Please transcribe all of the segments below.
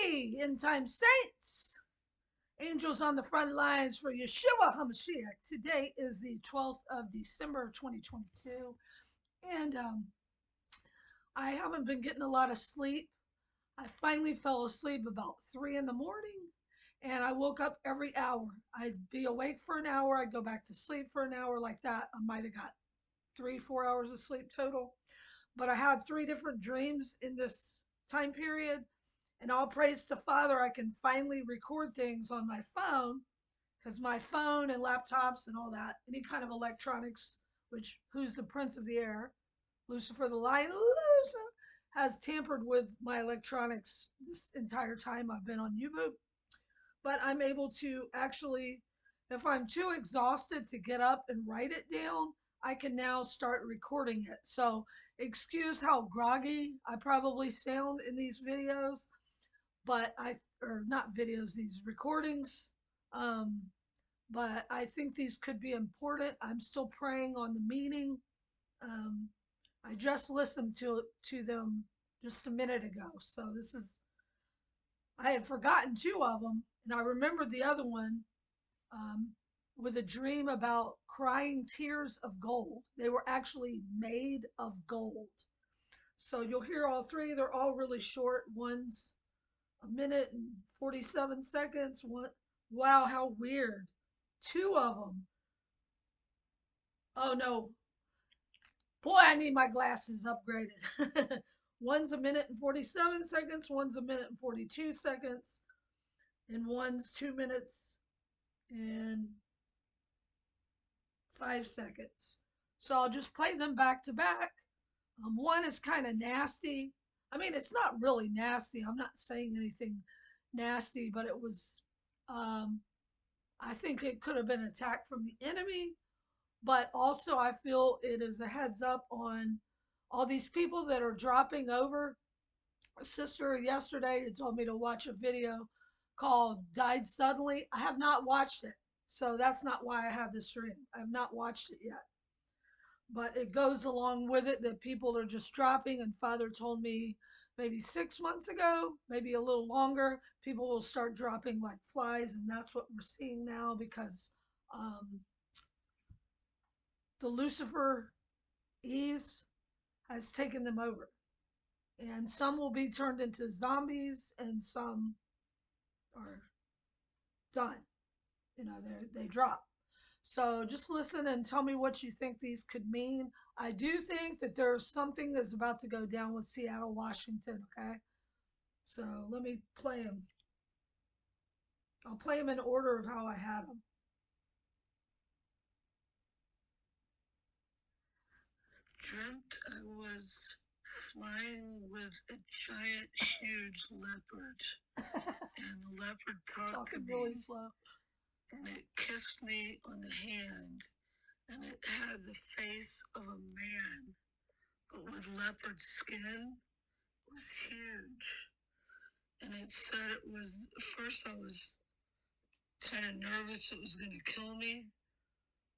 Hey, end time saints, angels on the front lines for Yeshua HaMashiach. Today is the 12th of December of 2022, and I haven't been getting a lot of sleep. I finally fell asleep about 3 in the morning, and I woke up every hour. I'd be awake for an hour, I'd go back to sleep for an hour, like that. I might have got 3, 4 hours of sleep total, but I had 3 different dreams in this time period. And all praise to Father, I can finally record things on my phone because my phone and laptops and all that, any kind of electronics, which who's the prince of the air, Lucifer the lion, Lucifer, has tampered with my electronics this entire time I've been on YouTube. But I'm able to actually, if I'm too exhausted to get up and write it down, I can now start recording it. So excuse how groggy I probably sound in these videos, but or not videos, these recordings. Um, but I think these could be important. I'm still praying on the meaning. Um, I just listened to them just a minute ago, so this is I had forgotten 2 of them, and I remembered the other one um, with a dream about crying tears of gold. They were actually made of gold. So you'll hear all three. They're all really short. One's a minute and 47 seconds. What? Wow, how weird. 2 of them. Oh no. Boy, I need my glasses upgraded. One's a minute and 47 seconds, one's a minute and 42 seconds, and one's 2 minutes and 5 seconds. So I'll just play them back to back. One is kind of nasty. I mean, it's not really nasty. I'm not saying anything nasty, but it was, um, I think it could have been attack from the enemy, but also I feel it is a heads up on all these people that are dropping over. A sister yesterday had told me to watch a video called Died Suddenly. I have not watched it, so that's not why I have this dream. I have not watched it yet. But it goes along with it that people are just dropping, and Father told me maybe 6 months ago, maybe a little longer, people will start dropping like flies, and that's what we're seeing now because um, the Lucifer ease has taken them over. And some will be turned into zombies, and some are done. They drop. So just listen and tell me what you think these could mean. I do think that there's something that's about to go down with Seattle, Washington. Okay, so let me play them. I'll play them in order of how I had them. Dreamt I was flying with a giant, huge leopard, and the leopard talked to Talking me, really slow. and it kissed me on the hand, and it had the face of a man, but with leopard skin. It was huge, and it said it was. First, I was kind of nervous it was going to kill me,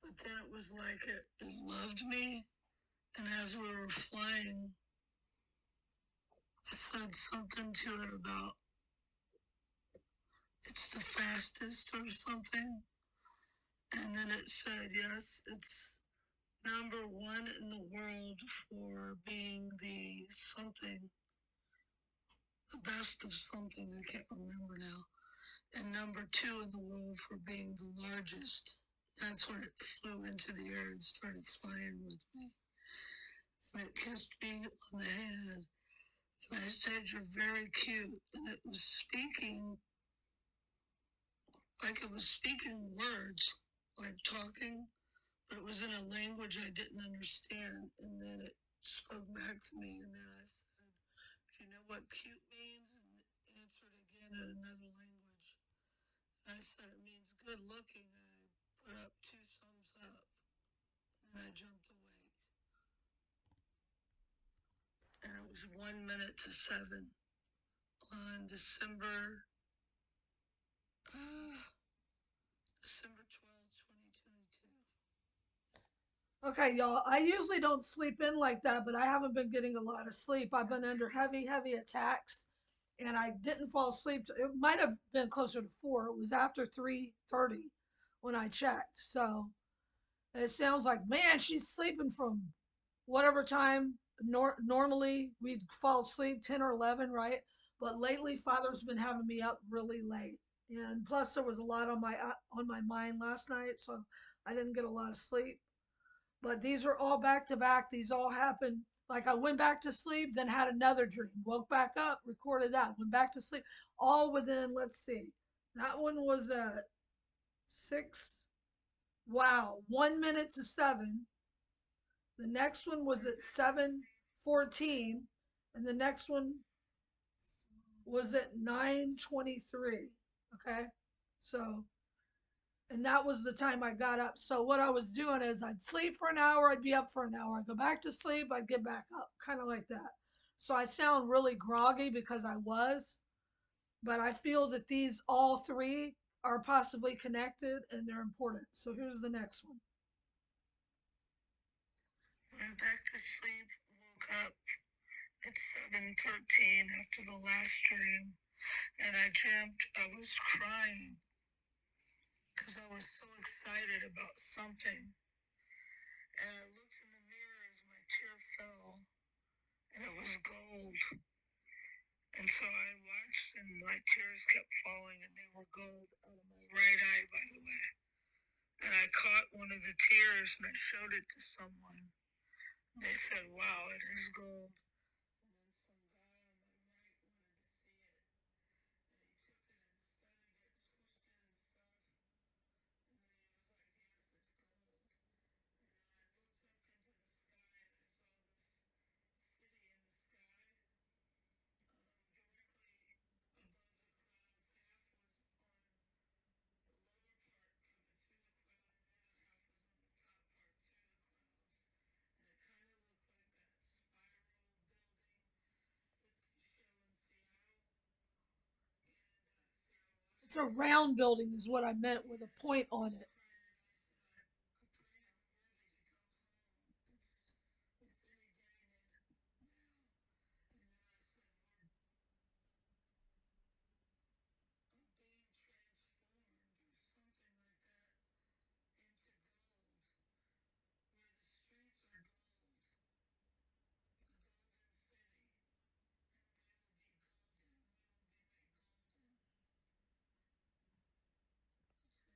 but then it was like it loved me, and as we were flying, I said something to it about it's the fastest or something. And then it said, yes, it's #1 in the world for being the something, the best of something, I can't remember now. And #2 in the world for being the largest. That's when it flew into the air and started flying with me. And it kissed me on the hand. And I said, you're very cute. And it was speaking, like it was speaking words, like talking, but it was in a language I didn't understand. And then it spoke back to me. And then I said, do you know what cute means? And it answered again in another language. And I said, it means good looking. And I put up 2 thumbs up. And I jumped awake. And it was 1 minute to 7 on December 12th, 2022. Okay, y'all. I usually don't sleep in like that, but I haven't been getting a lot of sleep. I've been under heavy, heavy attacks, and I didn't fall asleep. It might have been closer to 4. It was after 3:30 when I checked. So it sounds like, man, she's sleeping from whatever time. Normally we'd fall asleep 10 or 11, right? But lately, Father's been having me up really late, and plus there was a lot on my mind last night, so I didn't get a lot of sleep. But these are all back to back. These all happened. Like I went back to sleep, then had another dream, woke back up, recorded that, went back to sleep, all within, let's see, that one was at 6, wow, 1 minute to 7. The next one was at 7:14, and the next one was at 9:23. Okay, so and that was the time I got up. So what I was doing is I'd sleep for an hour, I'd be up for an hour, I'd go back to sleep, I'd get back up, kind of like that. So I sound really groggy because I was, but I feel that these all three are possibly connected and they're important. So here's the next one. Went back to sleep, woke up at 7:13 after the last dream, and I dreamt I was crying because I was so excited about something. And I looked in the mirror as my tear fell, and it was gold. And so I watched, and my tears kept falling, and they were gold out of my right eye, by the way. And I caught one of the tears and I showed it to someone. They said, "Wow, it is gold." And then some guy on my right wanted to see it, and he took it and studied it, swooshed it and stuff. And then he was like, "Yes, it's gold." And then I looked up into the sky and I saw this city in the sky, directly above the clouds. Half was on the lower part coming through the cloud, and the other half was on the top part through the clouds. And it kind of looked like that spiral building that you show in Seattle. And Sarah It's a Washington. round building, is what I meant with a point I on was it. crying and I said, I pray I'm worthy to go home. It's any day now. And then I said, Lord, I'm being transformed or something like that into gold, where the streets are gold, a golden city, and we will be golden. We will be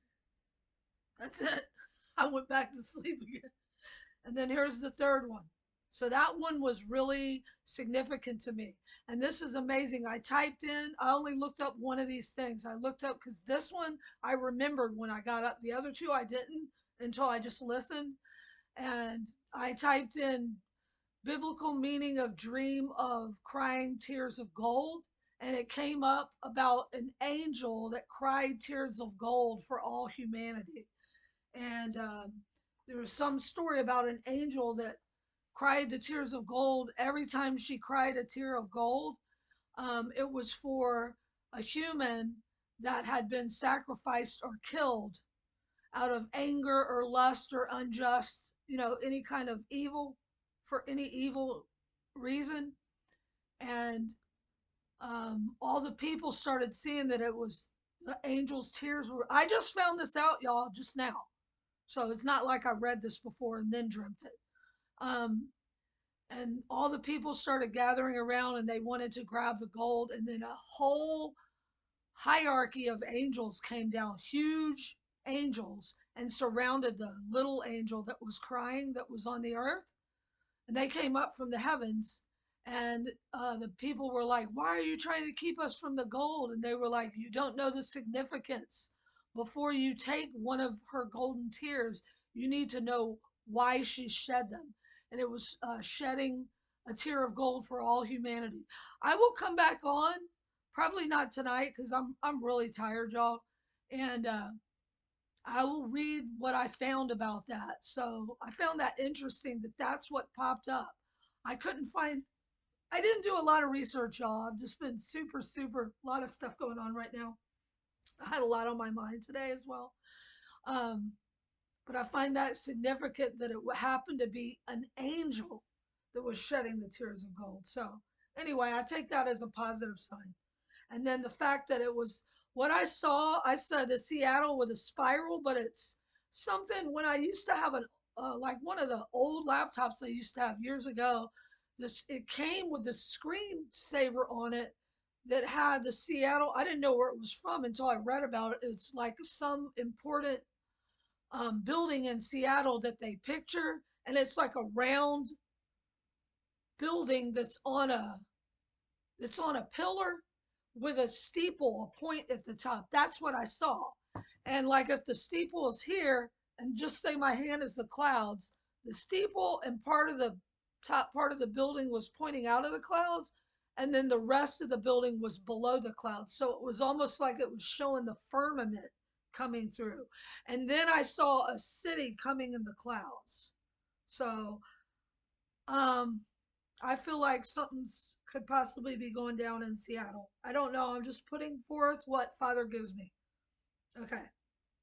made golden. That's it. That's it. I went back to sleep again. And then here's the third one. So that one was really significant to me. And this is amazing. I only looked up one of these things. I looked up because this one I remembered when I got up. The other two I didn't until I just listened. And I typed in biblical meaning of dream of crying tears of gold. And it came up about an angel that cried tears of gold for all humanity. And there was some story about an angel that cried the tears of gold every time she cried a tear of gold. It was for a human that had been sacrificed or killed out of anger or lust or unjust, any kind of evil, for any evil reason. And all the people started seeing that it was the angel's tears were. I just found this out, y'all, just now. So it's not like I read this before and then dreamt it. Um, and all the people started gathering around and they wanted to grab the gold. And then a whole hierarchy of angels came down, huge angels, and surrounded the little angel that was crying, that was on the earth. And they came up from the heavens, and the people were like, "Why are you trying to keep us from the gold?" And they were like, "You don't know the significance. Before you take one of her golden tears, you need to know why she shed them." And it was shedding a tear of gold for all humanity. I will come back on, probably not tonight because I'm really tired, y'all, and I will read what I found about that. So I found that interesting that that's what popped up. I couldn't find, I didn't do a lot of research, y'all. I've just been super, a lot of stuff going on right now. I had a lot on my mind today as well. Um, but I find that significant that it happened to be an angel that was shedding the tears of gold. So anyway, I take that as a positive sign. And then the fact that it was what I saw the Seattle with a spiral, but it's something when I used to have like one of the old laptops I used to have years ago. This it came with a screensaver on it that had the Seattle. I didn't know where it was from until I read about it. It's like some important building in Seattle that they picture, and it's like a round building that's on a pillar with a steeple, a point at the top. That's what I saw. And like if the steeple is here, and just say my hand is the clouds, the steeple and part of the top part of the building was pointing out of the clouds, and then the rest of the building was below the clouds. So it was almost like it was showing the firmament coming through. And then I saw a city coming in the clouds. So um I feel like something's could possibly be going down in Seattle. I don't know. I'm just putting forth what Father gives me. Okay.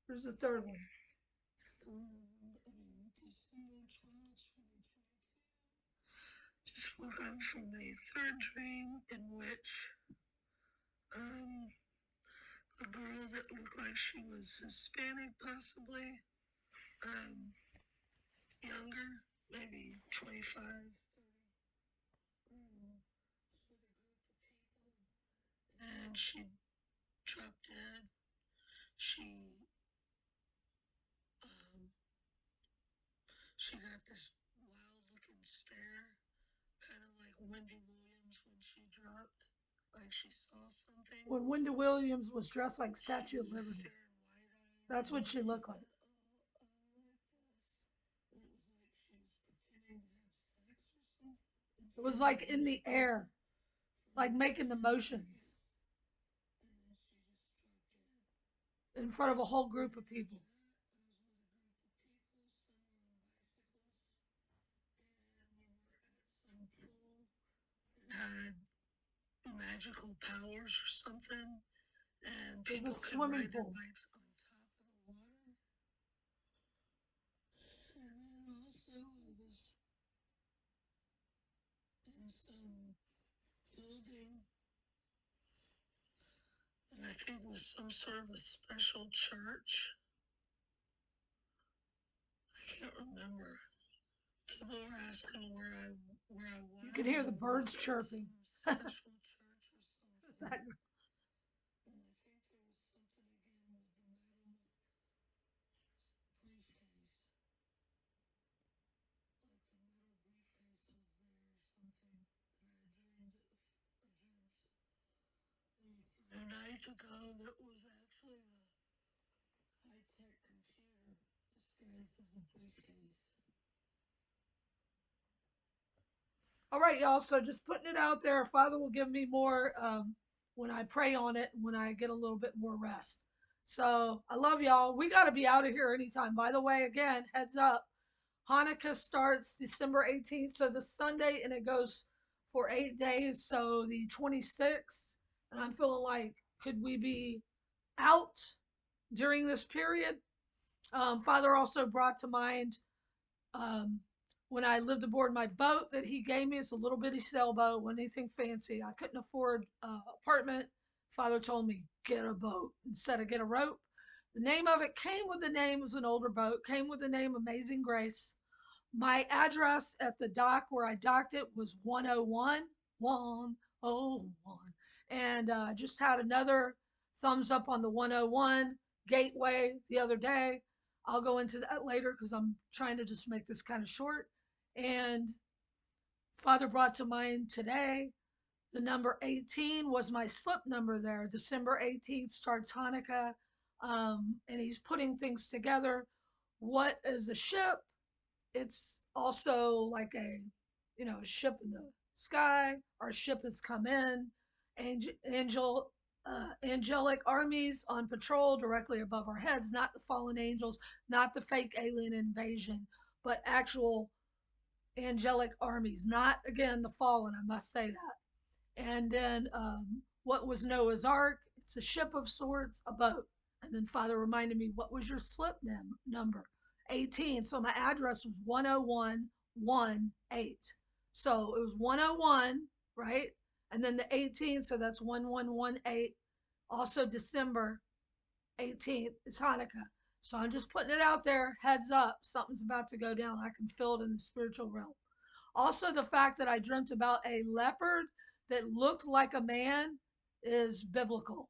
Here's the third one. December 12th, 2022. Just woke up from a third dream in which um, a girl that looked like she was Hispanic, possibly younger, maybe 25, 30, with a group of people, and she dropped dead. She um, she got this wild looking stare, kind of like Wendy Williams when she dropped, like she saw something. When Wendy Williams was dressed like She Statue of was Liberty. staring wide eyed. That's what she looked like. Said, "Oh, like this." And it was like she was pretending to have sex or something. And It she was had a like in bunch the of air, people for like maybe making the 10 motions seconds. And then she just dropped dead. in front of a whole group of Leading up people. to that, I was with a group of people. Some were on bicycles, and we were at some pool that had magical powers or something, and It was people a could swimming ride their pool. bikes on top of the water. And then also I was in some building, and I think it was some sort of a special church. I can't remember. People were asking where I You could was, hear and the I was birds at chirping. some special church or something. That- And I think there was something again with the metal briefcase. Like the metal briefcase was there or something that I dreamed of or dreamt a night ago that was actually a high-tech computer disguised as a briefcase. All right, y'all. So just putting it out there. Father will give me more when I pray on it, when I get a little bit more rest. So I love y'all. We got to be out of here anytime. By the way, again, heads up. Hanukkah starts December 18th, so the Sunday, and it goes for 8 days. So the 26th, and I'm feeling like, could we be out during this period? Father also brought to mind um, when I lived aboard my boat that he gave me. It's a little bitty sailboat, wasn't anything fancy. I couldn't afford an apartment. Father told me, get a boat instead of get a rope. The name of it came with the name, it was an older boat, came with the name Amazing Grace. My address at the dock where I docked it was 101, 101. And just had another thumbs up on the 101 gateway the other day. I'll go into that later because I'm trying to just make this kind of short. And Father brought to mind today the number 18 was my slip number there. December 18th starts Hanukkah. And he's putting things together. What is a ship? It's also like a ship in the sky. Our ship has come in. Angelic armies on patrol directly above our heads, not the fallen angels, not the fake alien invasion, but actual angelic armies, not again the fallen, I must say that. And then what was Noah's Ark? It's a ship of sorts, a boat. And then Father reminded me, what was your slip number? 18. So my address was 10118. So it was 101, right? And then the 18th, so that's 1118. Also, December 18th is Hanukkah. So I'm just putting it out there. Heads up, something's about to go down. I can feel it in the spiritual realm. Also, the fact that I dreamt about a leopard that looked like a man is biblical.